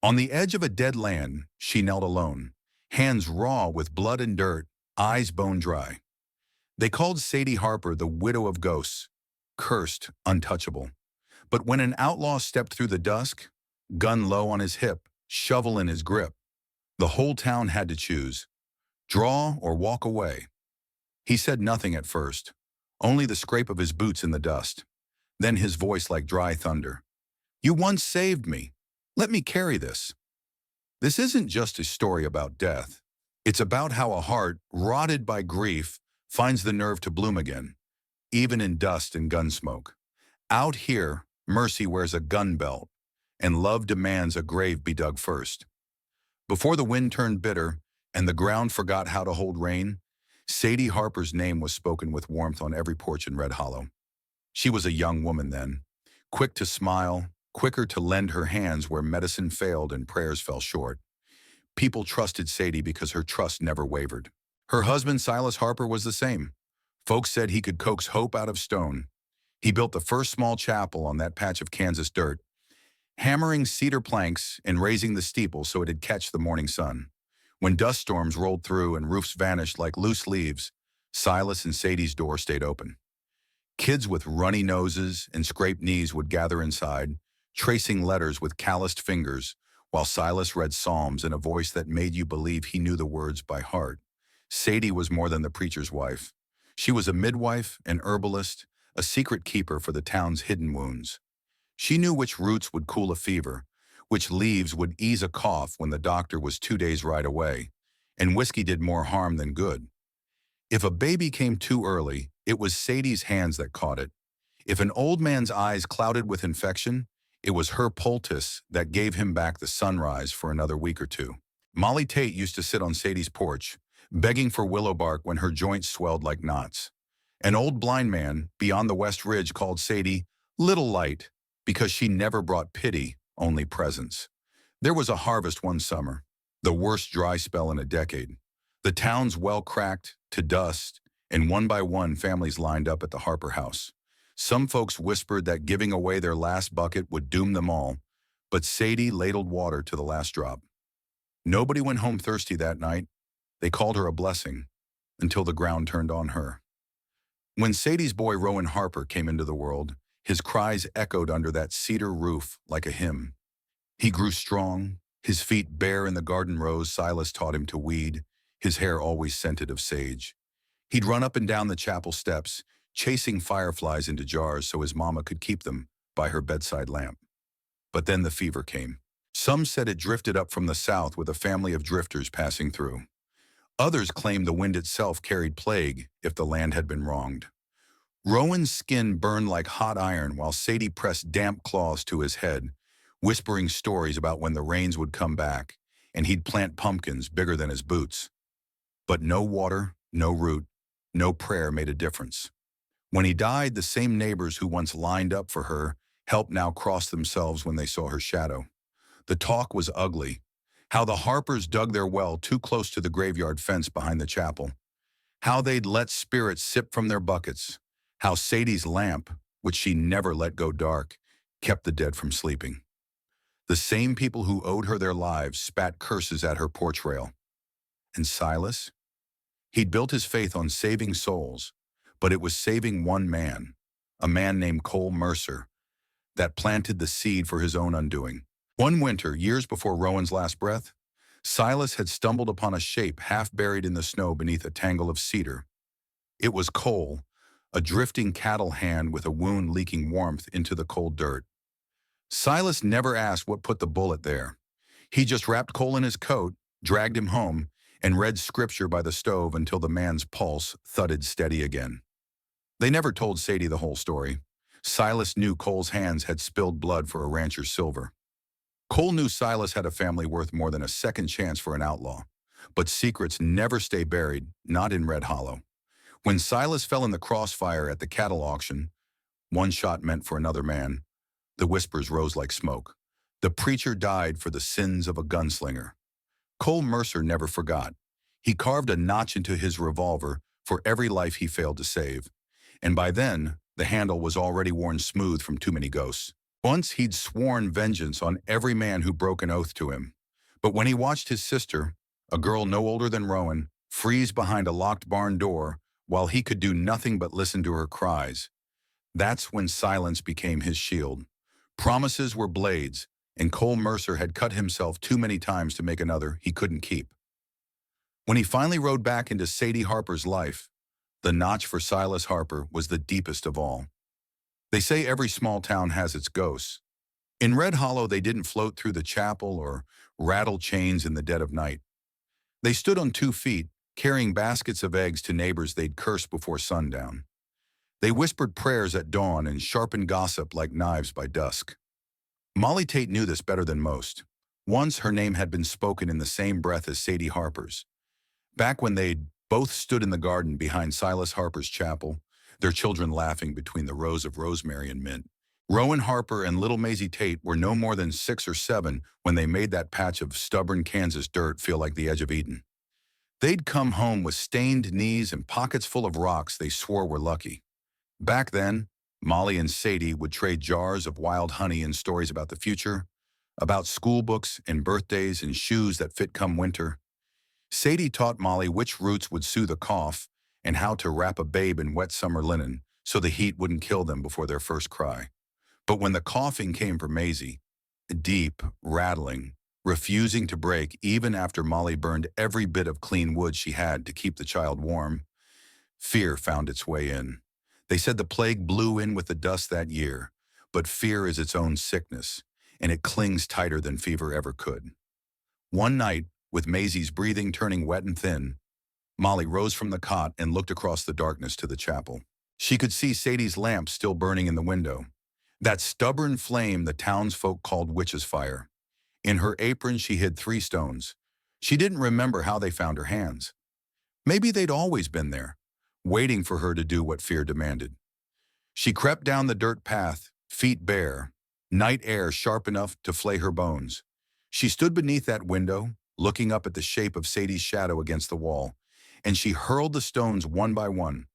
On the edge of a dead land, she knelt alone, hands raw with blood and dirt, eyes bone dry. They called Sadie Harper the widow of ghosts, cursed, untouchable. But when an outlaw stepped through the dusk, gun low on his hip, shovel in his grip, the whole town had to choose, draw or walk away. He said nothing at first, only the scrape of his boots in the dust. Then his voice like dry thunder. "You once saved me. Let me carry this." This isn't just a story about death. It's about how a heart, rotted by grief, finds the nerve to bloom again, even in dust and gun smoke. Out here, mercy wears a gun belt, and love demands a grave be dug first. Before the wind turned bitter and the ground forgot how to hold rain, Sadie Harper's name was spoken with warmth on every porch in Red Hollow. She was a young woman then, quick to smile, quicker to lend her hands where medicine failed and prayers fell short. People trusted Sadie because her trust never wavered. Her husband, Silas Harper, was the same. Folks said he could coax hope out of stone. He built the first small chapel on that patch of Kansas dirt, hammering cedar planks and raising the steeple so it'd catch the morning sun. When dust storms rolled through and roofs vanished like loose leaves, Silas and Sadie's door stayed open. Kids with runny noses and scraped knees would gather inside, tracing letters with calloused fingers, while Silas read psalms in a voice that made you believe he knew the words by heart. Sadie was more than the preacher's wife. She was a midwife, an herbalist, a secret keeper for the town's hidden wounds. She knew which roots would cool a fever, which leaves would ease a cough when the doctor was 2 days' ride away, and whiskey did more harm than good. If a baby came too early, it was Sadie's hands that caught it. If an old man's eyes clouded with infection, it was her poultice that gave him back the sunrise for another week or two. Molly Tate used to sit on Sadie's porch, begging for willow bark when her joints swelled like knots. An old blind man beyond the West Ridge called Sadie Little Light because she never brought pity, only presence. There was a harvest one summer, the worst dry spell in a decade. The town's well cracked to dust, and one by one families lined up at the Harper house. Some folks whispered that giving away their last bucket would doom them all, but Sadie ladled water to the last drop. Nobody went home thirsty that night. They called her a blessing, until the ground turned on her. When Sadie's boy Rowan Harper came into the world, his cries echoed under that cedar roof like a hymn. He grew strong, his feet bare in the garden rows Silas taught him to weed, his hair always scented of sage. He'd run up and down the chapel steps, chasing fireflies into jars so his mama could keep them by her bedside lamp. But then the fever came. Some said it drifted up from the south with a family of drifters passing through. Others claimed the wind itself carried plague if the land had been wronged. Rowan's skin burned like hot iron while Sadie pressed damp claws to his head, whispering stories about when the rains would come back and he'd plant pumpkins bigger than his boots. But no water, no root, no prayer made a difference. When he died, the same neighbors who once lined up for her helped now cross themselves when they saw her shadow. The talk was ugly. How the Harpers dug their well too close to the graveyard fence behind the chapel. How they'd let spirits sip from their buckets. How Sadie's lamp, which she never let go dark, kept the dead from sleeping. The same people who owed her their lives spat curses at her porch rail. And Silas? He'd built his faith on saving souls, but it was saving one man, a man named Cole Mercer, that planted the seed for his own undoing. One winter, years before Rowan's last breath, Silas had stumbled upon a shape half buried in the snow beneath a tangle of cedar. It was Cole, a drifting cattle hand with a wound leaking warmth into the cold dirt. Silas never asked what put the bullet there. He just wrapped Cole in his coat, dragged him home, and read scripture by the stove until the man's pulse thudded steady again. They never told Sadie the whole story. Silas knew Cole's hands had spilled blood for a rancher's silver. Cole knew Silas had a family worth more than a second chance for an outlaw. But secrets never stay buried, not in Red Hollow. When Silas fell in the crossfire at the cattle auction, one shot meant for another man, the whispers rose like smoke. The preacher died for the sins of a gunslinger. Cole Mercer never forgot. He carved a notch into his revolver for every life he failed to save. And by then, the handle was already worn smooth from too many ghosts. Once he'd sworn vengeance on every man who broke an oath to him. But when he watched his sister, a girl no older than Rowan, freeze behind a locked barn door while he could do nothing but listen to her cries, that's when silence became his shield. Promises were blades, and Cole Mercer had cut himself too many times to make another he couldn't keep. When he finally rode back into Sadie Harper's life, the notch for Silas Harper was the deepest of all. They say every small town has its ghosts. In Red Hollow, they didn't float through the chapel or rattle chains in the dead of night. They stood on 2 feet, carrying baskets of eggs to neighbors they'd cursed before sundown. They whispered prayers at dawn and sharpened gossip like knives by dusk. Molly Tate knew this better than most. Once her name had been spoken in the same breath as Sadie Harper's. Back when they'd both stood in the garden behind Silas Harper's chapel, their children laughing between the rows of rosemary and mint. Rowan Harper and little Maisie Tate were no more than 6 or 7 when they made that patch of stubborn Kansas dirt feel like the edge of Eden. They'd come home with stained knees and pockets full of rocks they swore were lucky. Back then, Molly and Sadie would trade jars of wild honey and stories about the future, about school books and birthdays and shoes that fit come winter. Sadie taught Molly which roots would soothe a cough and how to wrap a babe in wet summer linen so the heat wouldn't kill them before their first cry. But when the coughing came for Maisie, deep, rattling, refusing to break even after Molly burned every bit of clean wood she had to keep the child warm, fear found its way in. They said the plague blew in with the dust that year, but fear is its own sickness, and it clings tighter than fever ever could. One night, with Maisie's breathing turning wet and thin, Molly rose from the cot and looked across the darkness to the chapel. She could see Sadie's lamp still burning in the window, that stubborn flame the townsfolk called witch's fire. In her apron she hid 3 stones. She didn't remember how they found her hands. Maybe they'd always been there, waiting for her to do what fear demanded. She crept down the dirt path, feet bare, night air sharp enough to flay her bones. She stood beneath that window, looking up at the shape of Sadie's shadow against the wall, and she hurled the stones one by one.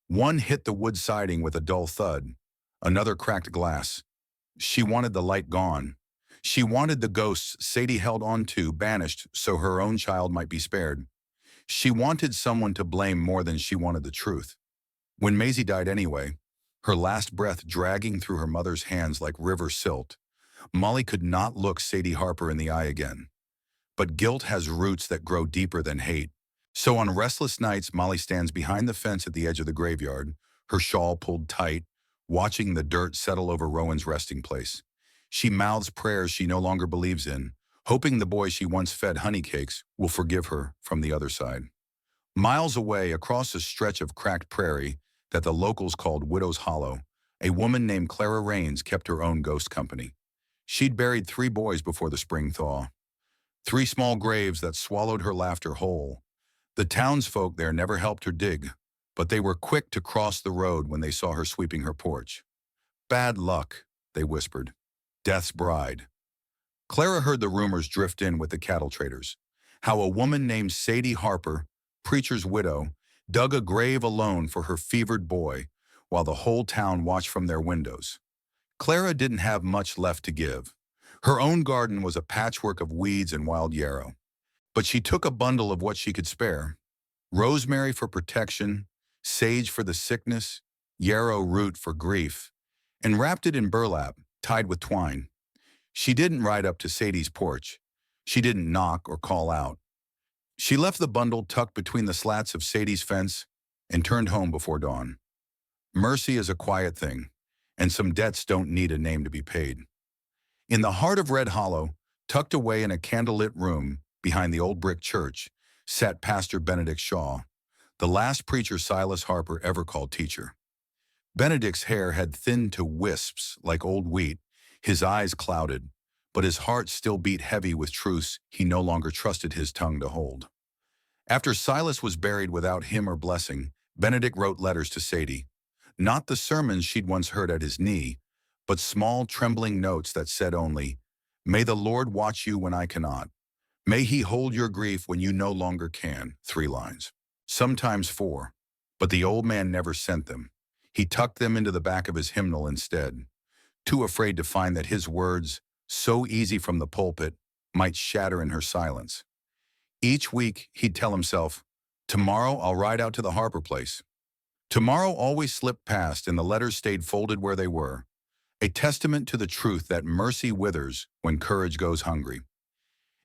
One hit the wood siding with a dull thud. Another cracked glass. She wanted the light gone. She wanted the ghosts Sadie held on to banished so her own child might be spared. She wanted someone to blame more than she wanted the truth. When Maisie died anyway, her last breath dragging through her mother's hands like river silt, Molly could not look Sadie Harper in the eye again. But guilt has roots that grow deeper than hate. So on restless nights, Molly stands behind the fence at the edge of the graveyard, her shawl pulled tight, watching the dirt settle over Rowan's resting place. She mouths prayers she no longer believes in, hoping the boy she once fed honey cakes will forgive her from the other side. Miles away, across a stretch of cracked prairie that the locals called Widow's Hollow, a woman named Clara Raines kept her own ghost company. She'd buried 3 boys before the spring thaw. 3 small graves that swallowed her laughter whole. The townsfolk there never helped her dig, but they were quick to cross the road when they saw her sweeping her porch. Bad luck, they whispered. Death's bride. Clara heard the rumors drift in with the cattle traders. How a woman named Sadie Harper, preacher's widow, dug a grave alone for her fevered boy, while the whole town watched from their windows. Clara didn't have much left to give. Her own garden was a patchwork of weeds and wild yarrow. But she took a bundle of what she could spare. Rosemary for protection, sage for the sickness, yarrow root for grief, and wrapped it in burlap, tied with twine. She didn't ride up to Sadie's porch. She didn't knock or call out. She left the bundle tucked between the slats of Sadie's fence and turned home before dawn. Mercy is a quiet thing, and some debts don't need a name to be paid. In the heart of Red Hollow, tucked away in a candlelit room behind the old brick church, sat Pastor Benedict Shaw, the last preacher Silas Harper ever called teacher. Benedict's hair had thinned to wisps like old wheat, his eyes clouded, but his heart still beat heavy with truths he no longer trusted his tongue to hold. After Silas was buried without hymn or blessing, Benedict wrote letters to Sadie, not the sermons she'd once heard at his knee, but small trembling notes that said only, "May the Lord watch you when I cannot. May he hold your grief when you no longer can," 3 lines. Sometimes 4, but the old man never sent them. He tucked them into the back of his hymnal instead. too afraid to find that his words, so easy from the pulpit, might shatter in her silence. Each week, he'd tell himself, "Tomorrow I'll ride out to the Harper place." Tomorrow always slipped past and the letters stayed folded where they were, a testament to the truth that mercy withers when courage goes hungry.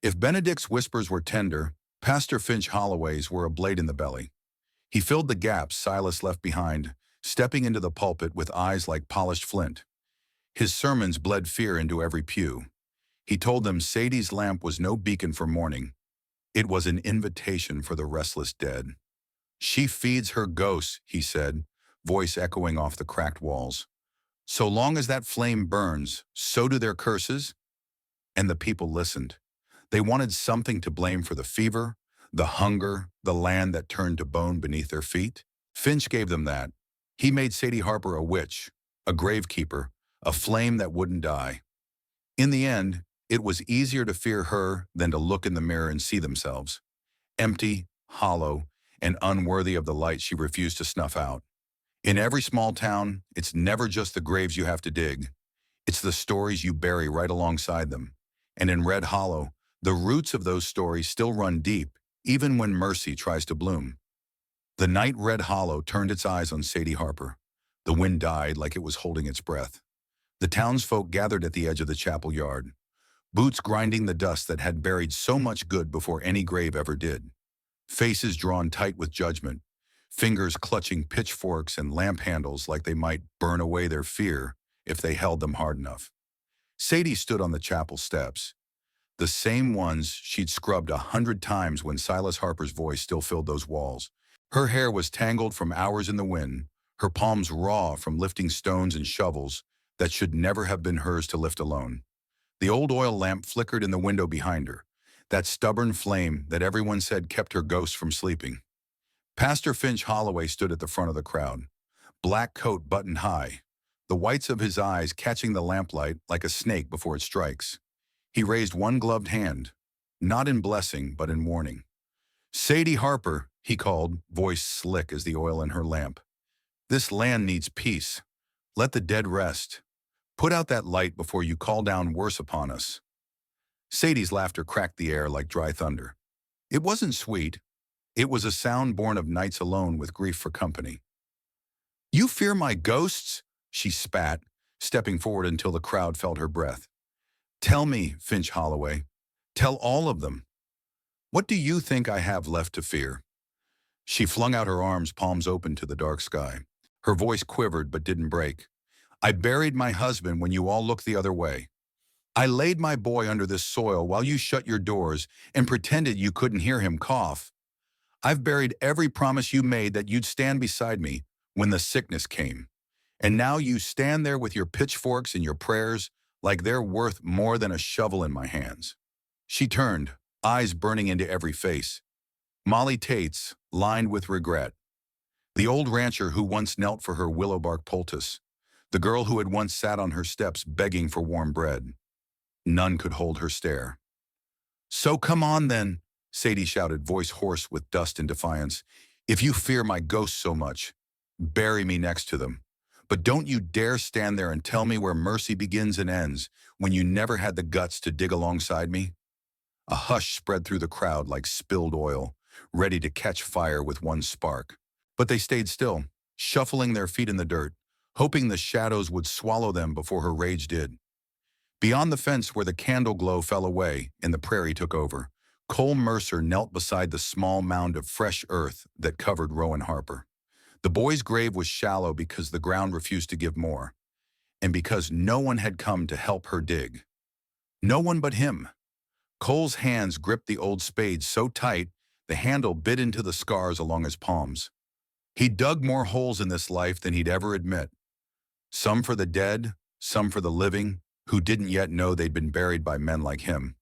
If Benedict's whispers were tender, Pastor Finch Holloway's were a blade in the belly. He filled the gaps Silas left behind, stepping into the pulpit with eyes like polished flint. His sermons bled fear into every pew. He told them Sadie's lamp was no beacon for mourning. It was an invitation for the restless dead. "She feeds her ghosts," he said, voice echoing off the cracked walls. "So long as that flame burns, so do their curses." And the people listened. They wanted something to blame for the fever, the hunger, the land that turned to bone beneath their feet. Finch gave them that. He made Sadie Harper a witch, a gravekeeper, a flame that wouldn't die. In the end, it was easier to fear her than to look in the mirror and see themselves. Empty, hollow, and unworthy of the light she refused to snuff out. In every small town, it's never just the graves you have to dig. It's the stories you bury right alongside them. And in Red Hollow, the roots of those stories still run deep, even when mercy tries to bloom. The night Red Hollow turned its eyes on Sadie Harper. The wind died like it was holding its breath. The townsfolk gathered at the edge of the chapel yard, boots grinding the dust that had buried so much good before any grave ever did. Faces drawn tight with judgment, fingers clutching pitchforks and lamp handles like they might burn away their fear if they held them hard enough. Sadie stood on the chapel steps, the same ones she'd scrubbed 100 times when Silas Harper's voice still filled those walls. Her hair was tangled from hours in the wind, her palms raw from lifting stones and shovels that should never have been hers to lift alone. The old oil lamp flickered in the window behind her, that stubborn flame that everyone said kept her ghost from sleeping. Pastor Finch Holloway stood at the front of the crowd, black coat buttoned high, the whites of his eyes catching the lamplight like a snake before it strikes. He raised one gloved hand, not in blessing but in warning. "Sadie Harper," he called, voice slick as the oil in her lamp. "This land needs peace. Let the dead rest. Put out that light before you call down worse upon us." Sadie's laughter cracked the air like dry thunder. It wasn't sweet. It was a sound born of nights alone with grief for company. "You fear my ghosts?" she spat, stepping forward until the crowd felt her breath. "Tell me, Finch Holloway. Tell all of them. What do you think I have left to fear?" She flung out her arms, palms open to the dark sky. Her voice quivered but didn't break. "I buried my husband when you all looked the other way. I laid my boy under this soil while you shut your doors and pretended you couldn't hear him cough. I've buried every promise you made that you'd stand beside me when the sickness came. And now you stand there with your pitchforks and your prayers like they're worth more than a shovel in my hands." She turned, eyes burning into every face. Molly Tate's, lined with regret. The old rancher who once knelt for her willowbark poultice. The girl who had once sat on her steps begging for warm bread. None could hold her stare. "So come on then," Sadie shouted, voice hoarse with dust and defiance. "If you fear my ghost so much, bury me next to them. But don't you dare stand there and tell me where mercy begins and ends when you never had the guts to dig alongside me." A hush spread through the crowd like spilled oil, ready to catch fire with one spark. But they stayed still, shuffling their feet in the dirt, hoping the shadows would swallow them before her rage did. Beyond the fence where the candle glow fell away and the prairie took over, Cole Mercer knelt beside the small mound of fresh earth that covered Rowan Harper. The boy's grave was shallow because the ground refused to give more, and because no one had come to help her dig. No one but him. Cole's hands gripped the old spade so tight the handle bit into the scars along his palms. He dug more holes in this life than he'd ever admit. Some for the dead, some for the living, who didn't yet know they'd been buried by men like him.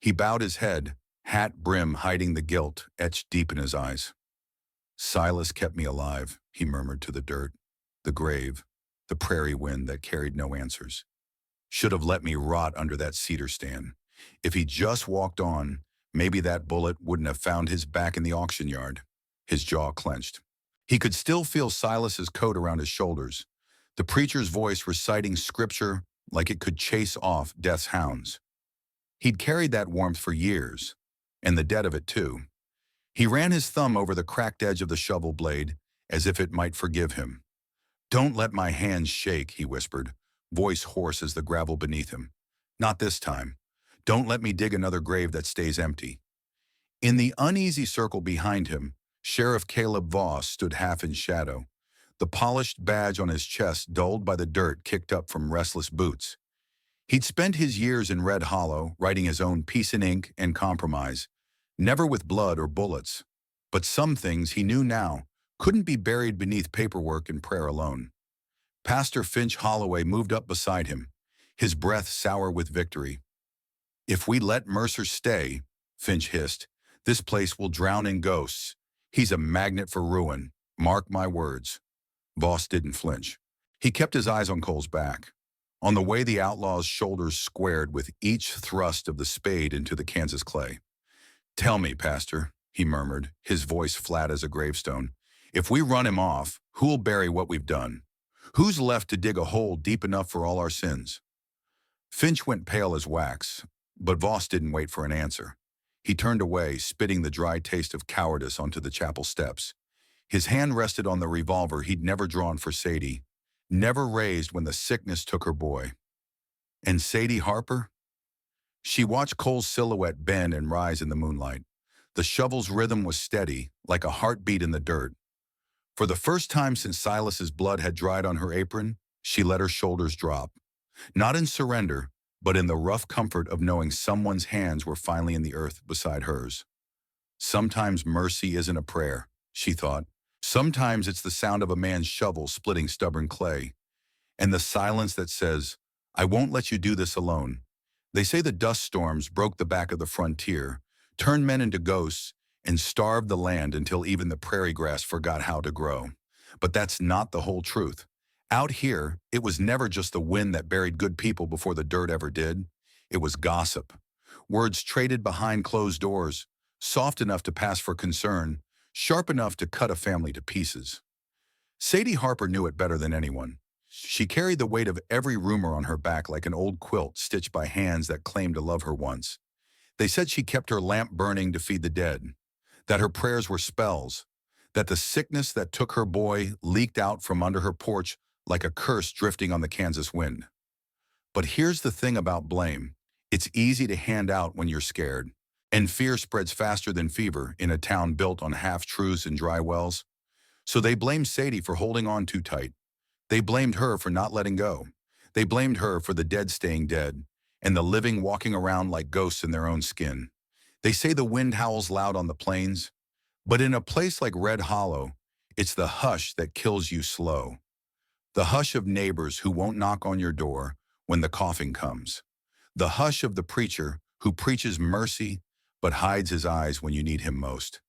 He bowed his head, hat brim hiding the guilt etched deep in his eyes. "Silas kept me alive," he murmured to the dirt, the grave, the prairie wind that carried no answers. "Should have let me rot under that cedar stand. If he just walked on, maybe that bullet wouldn't have found his back in the auction yard." His jaw clenched. He could still feel Silas's coat around his shoulders, the preacher's voice reciting scripture like it could chase off death's hounds. He'd carried that warmth for years, and the dead of it too. He ran his thumb over the cracked edge of the shovel blade, as if it might forgive him. "Don't let my hands shake," he whispered, voice hoarse as the gravel beneath him. "Not this time. Don't let me dig another grave that stays empty." In the uneasy circle behind him, Sheriff Caleb Voss stood half in shadow, the polished badge on his chest dulled by the dirt kicked up from restless boots. He'd spent his years in Red Hollow writing his own peace and ink and compromise, never with blood or bullets. But some things he knew now couldn't be buried beneath paperwork and prayer alone. Pastor Finch Holloway moved up beside him, his breath sour with victory. "If we let Mercer stay," Finch hissed, "this place will drown in ghosts. He's a magnet for ruin. Mark my words." Voss didn't flinch. He kept his eyes on Cole's back, on the way the outlaw's shoulders squared with each thrust of the spade into the Kansas clay. "Tell me, Pastor," he murmured, his voice flat as a gravestone, "if we run him off, who'll bury what we've done? Who's left to dig a hole deep enough for all our sins?" Finch went pale as wax, but Voss didn't wait for an answer. He turned away, spitting the dry taste of cowardice onto the chapel steps. His hand rested on the revolver he'd never drawn for Sadie, never raised when the sickness took her boy. And Sadie Harper? She watched Cole's silhouette bend and rise in the moonlight. The shovel's rhythm was steady, like a heartbeat in the dirt. For the first time since Silas's blood had dried on her apron, she let her shoulders drop. Not in surrender, but in the rough comfort of knowing someone's hands were finally in the earth beside hers. Sometimes mercy isn't a prayer, she thought. Sometimes it's the sound of a man's shovel splitting stubborn clay, and the silence that says, "I won't let you do this alone." They say the dust storms broke the back of the frontier, turned men into ghosts, and starved the land until even the prairie grass forgot how to grow. But that's not the whole truth. Out here, it was never just the wind that buried good people before the dirt ever did. It was gossip. Words traded behind closed doors, soft enough to pass for concern, sharp enough to cut a family to pieces. Sadie Harper knew it better than anyone. She carried the weight of every rumor on her back like an old quilt stitched by hands that claimed to love her once. They said she kept her lamp burning to feed the dead, that her prayers were spells, that the sickness that took her boy leaked out from under her porch like a curse drifting on the Kansas wind. But here's the thing about blame. It's easy to hand out when you're scared, and fear spreads faster than fever in a town built on half-truths and dry wells. So they blamed Sadie for holding on too tight. They blamed her for not letting go. They blamed her for the dead staying dead, and the living walking around like ghosts in their own skin. They say the wind howls loud on the plains, but in a place like Red Hollow, it's the hush that kills you slow. The hush of neighbors who won't knock on your door when the coughing comes. The hush of the preacher who preaches mercy but hides his eyes when you need him most.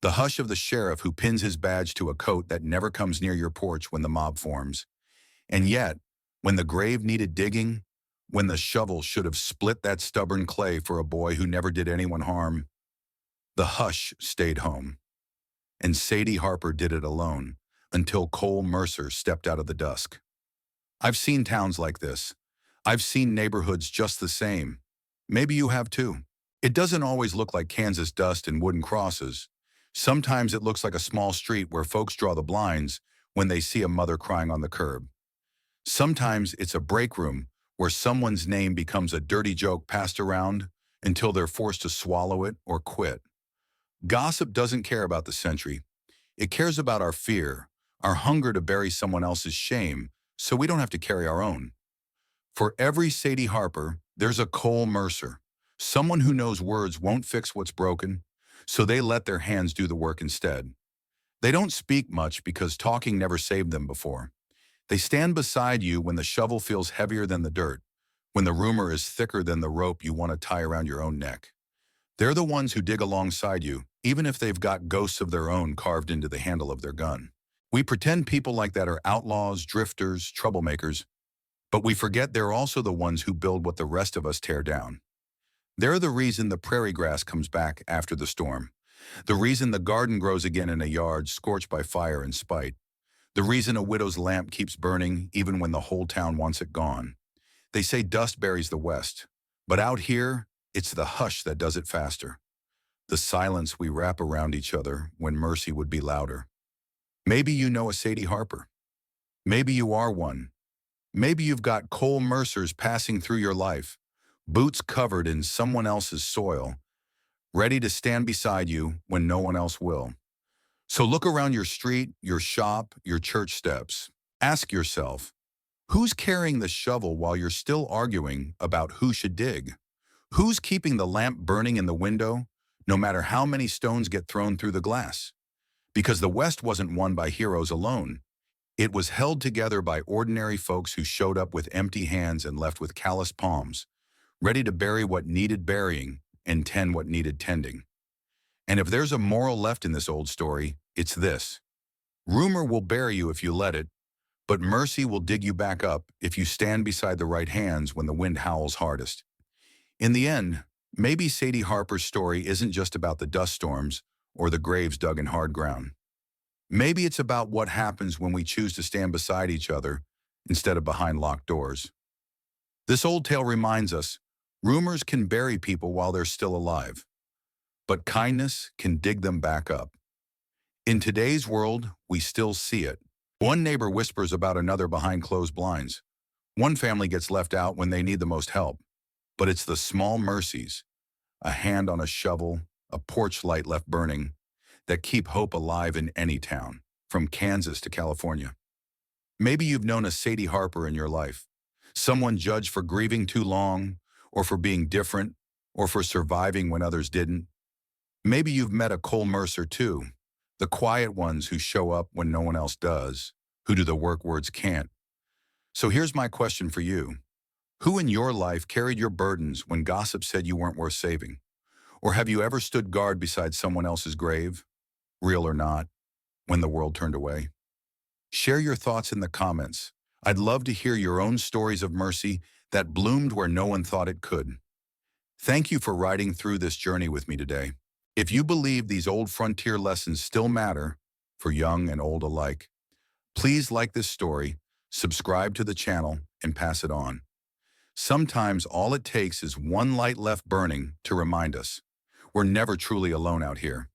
The hush of the sheriff who pins his badge to a coat that never comes near your porch when the mob forms. And yet, when the grave needed digging, when the shovel should have split that stubborn clay for a boy who never did anyone harm, the hush stayed home. And Sadie Harper did it alone, until Cole Mercer stepped out of the dusk. I've seen towns like this. I've seen neighborhoods just the same. Maybe you have too. It doesn't always look like Kansas dust and wooden crosses. Sometimes it looks like a small street where folks draw the blinds when they see a mother crying on the curb. Sometimes it's a break room where someone's name becomes a dirty joke passed around until they're forced to swallow it or quit. Gossip doesn't care about the century. It cares about our fear, our hunger to bury someone else's shame so we don't have to carry our own. For every Sadie Harper, there's a Cole Mercer, someone who knows words won't fix what's broken, so they let their hands do the work instead. They don't speak much because talking never saved them before. They stand beside you when the shovel feels heavier than the dirt, when the rumor is thicker than the rope you want to tie around your own neck. They're the ones who dig alongside you, even if they've got ghosts of their own carved into the handle of their gun. We pretend people like that are outlaws, drifters, troublemakers, but we forget they're also the ones who build what the rest of us tear down. They're the reason the prairie grass comes back after the storm, the reason the garden grows again in a yard scorched by fire and spite, The reason a widow's lamp keeps burning even when the whole town wants it gone. They say dust buries the West, but out here, it's the hush that does it faster. The silence we wrap around each other when mercy would be louder. Maybe you know a Sadie Harper. Maybe you are one. Maybe you've got Cole Mercers passing through your life, boots covered in someone else's soil, ready to stand beside you when no one else will. So look around your street, your shop, your church steps. Ask yourself, who's carrying the shovel while you're still arguing about who should dig? Who's keeping the lamp burning in the window, no matter how many stones get thrown through the glass? Because the West wasn't won by heroes alone. It was held together by ordinary folks who showed up with empty hands and left with calloused palms, ready to bury what needed burying and tend what needed tending. And if there's a moral left in this old story, it's this. Rumor will bury you if you let it, but mercy will dig you back up if you stand beside the right hands when the wind howls hardest. In the end, maybe Sadie Harper's story isn't just about the dust storms or the graves dug in hard ground. Maybe it's about what happens when we choose to stand beside each other instead of behind locked doors. This old tale reminds us, rumors can bury people while they're still alive, but kindness can dig them back up. In today's world, we still see it. One neighbor whispers about another behind closed blinds. One family gets left out when they need the most help. But it's the small mercies, a hand on a shovel, a porch light left burning, that keep hope alive in any town, from Kansas to California. Maybe you've known a Sadie Harper in your life, someone judged for grieving too long, or for being different, or for surviving when others didn't. Maybe you've met a Cole Mercer too, the quiet ones who show up when no one else does, who do the work words can't. So here's my question for you. Who in your life carried your burdens when gossip said you weren't worth saving? Or have you ever stood guard beside someone else's grave, real or not, when the world turned away? Share your thoughts in the comments. I'd love to hear your own stories of mercy that bloomed where no one thought it could. Thank you for riding through this journey with me today. If you believe these old frontier lessons still matter, for young and old alike, please like this story, subscribe to the channel, and pass it on. Sometimes all it takes is one light left burning to remind us we're never truly alone out here.